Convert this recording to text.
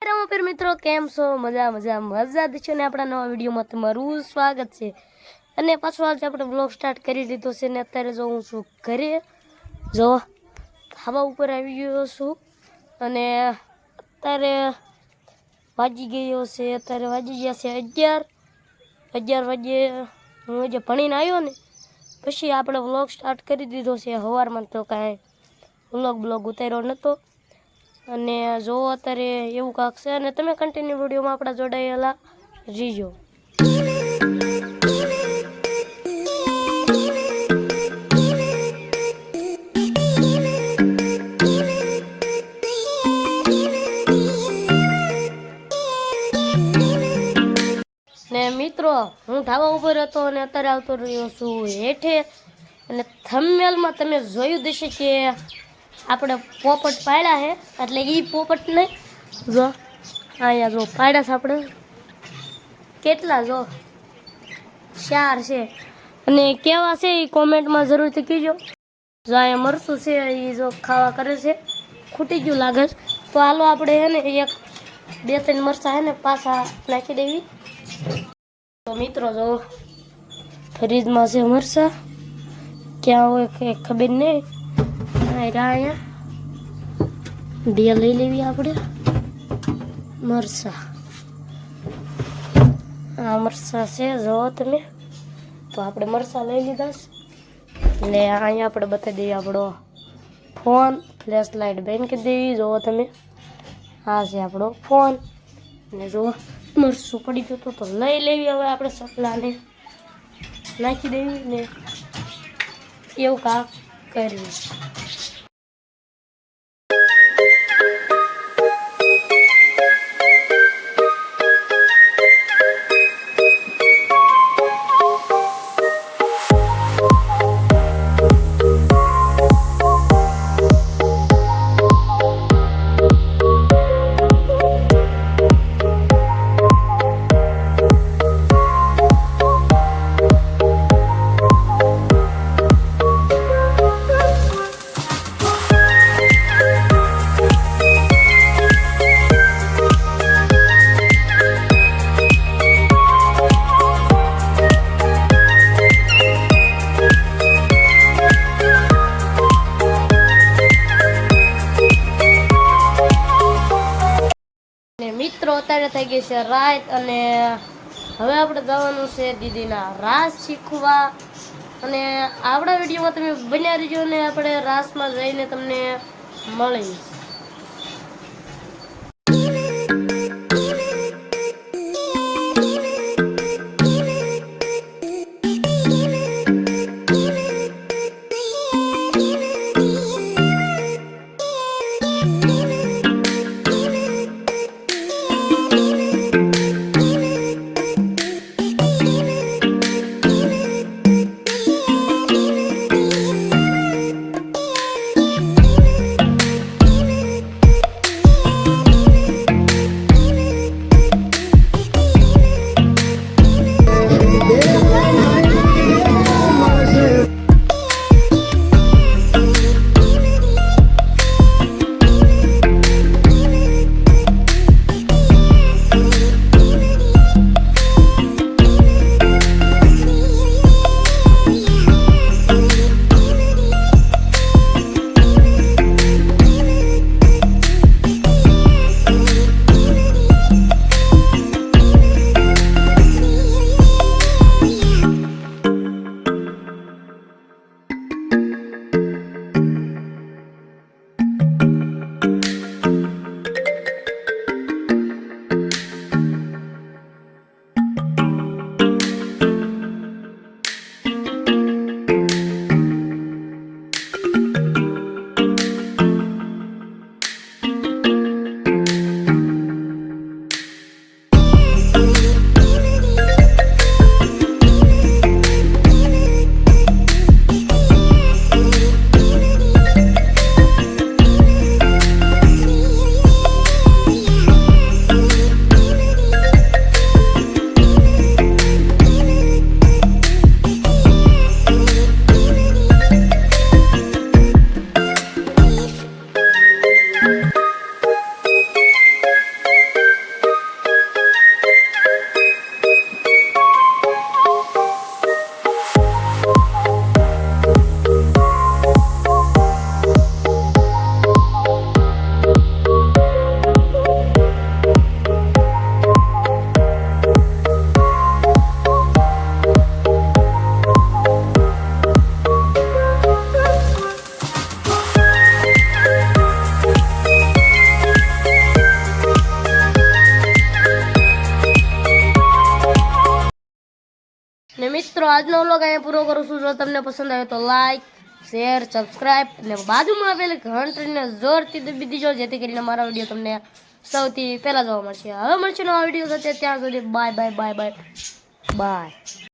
फिर मित्रों केम छो मजा मजा मजा दीछो ने आपड़ा नवा विडियो में तमारुं स्वागत छे। अने पाछो आज आपणे व्लॉग स्टार्ट करी दीधो छे ने अत्यारे जो हूँ छुं घरे जो धाबा उपर आवी गयो छुं अने अत्यारे वाजी गयो छे। अत्यारे वाजी गया छे 11 वागे हूँ जे भणीने आव्यो ने पछी आपणे व्लॉग स्टार्ट करी दीधो छे। हवारमां तो कांई व्लॉग उतार्यो नतो अने जो अत्यारे एवुं कांक छे अने तमे कन्टिन्यू विडियोमां आपणा जोडाયેલા रहीजो। ने मित्रों हूँ ढाबा उपर हतो अने अत्यारे आवतो रह्यो छुं हेठे अने थंबनेलमां तमे जोयुं हशे के આપણે પોપટ પાડ્યા છે એટલે ઈ પોપટ નહીં જો અહીંયા જો પાડ્યા છે આપણે કેટલા જો 4 છે અને કેવા છે ઈ કોમેન્ટમાં જરૂરથી કહેજો। જો અહીંયા મરસું છે ઈ જો ખાવા કરે છે ખૂટી ગયું લાગે તો હાલો આપણે હે ને એક બે ત્રણ મરસા હે ને પાછા નાખી દેવી। તો મિત્રો જો ફ્રીજમાં છે મરસા ક્યાં હોય કે ખબર નહીં आया लई लेवी आपणे मरसा आ मरसा से जो तमे तो आपणे मरसा लई लीधा ने अहीं आपणे बता देवी आपणो फोन फ्लेश लाइट बेन कर देवी। जो तमे आ छे आपणो फोन ने जो मरसू पड़ी गयो तो लई लेवी। हवे आपणे सपलाने नाखी देवी ने एवुं का करवी। मित्रों अत्यारे थई गई छे रात अने हवे आपणे जवानुं छे दीदीना रास शीखवा अने आपणा विडियोमां तमे बन्या रहीजो ने आपणे रासमां जईने तमने मळी। મિત્રો આજનો વ્લોગ અહીંયા પૂરો કરું છું. જો તમને પસંદ આવે તો લાઈક, શેર, સબસ્ક્રાઇબ અને બાજુમાં આપેલી ઘંટડીને જોરથી દબી દીજો, જેથી કરીને મારા વિડીયો તમને સૌથી પહેલા જોવા મળશે. હવે મળશે નવા વિડીયો સાથે. ત્યાં સુધી bye bye bye bye bye.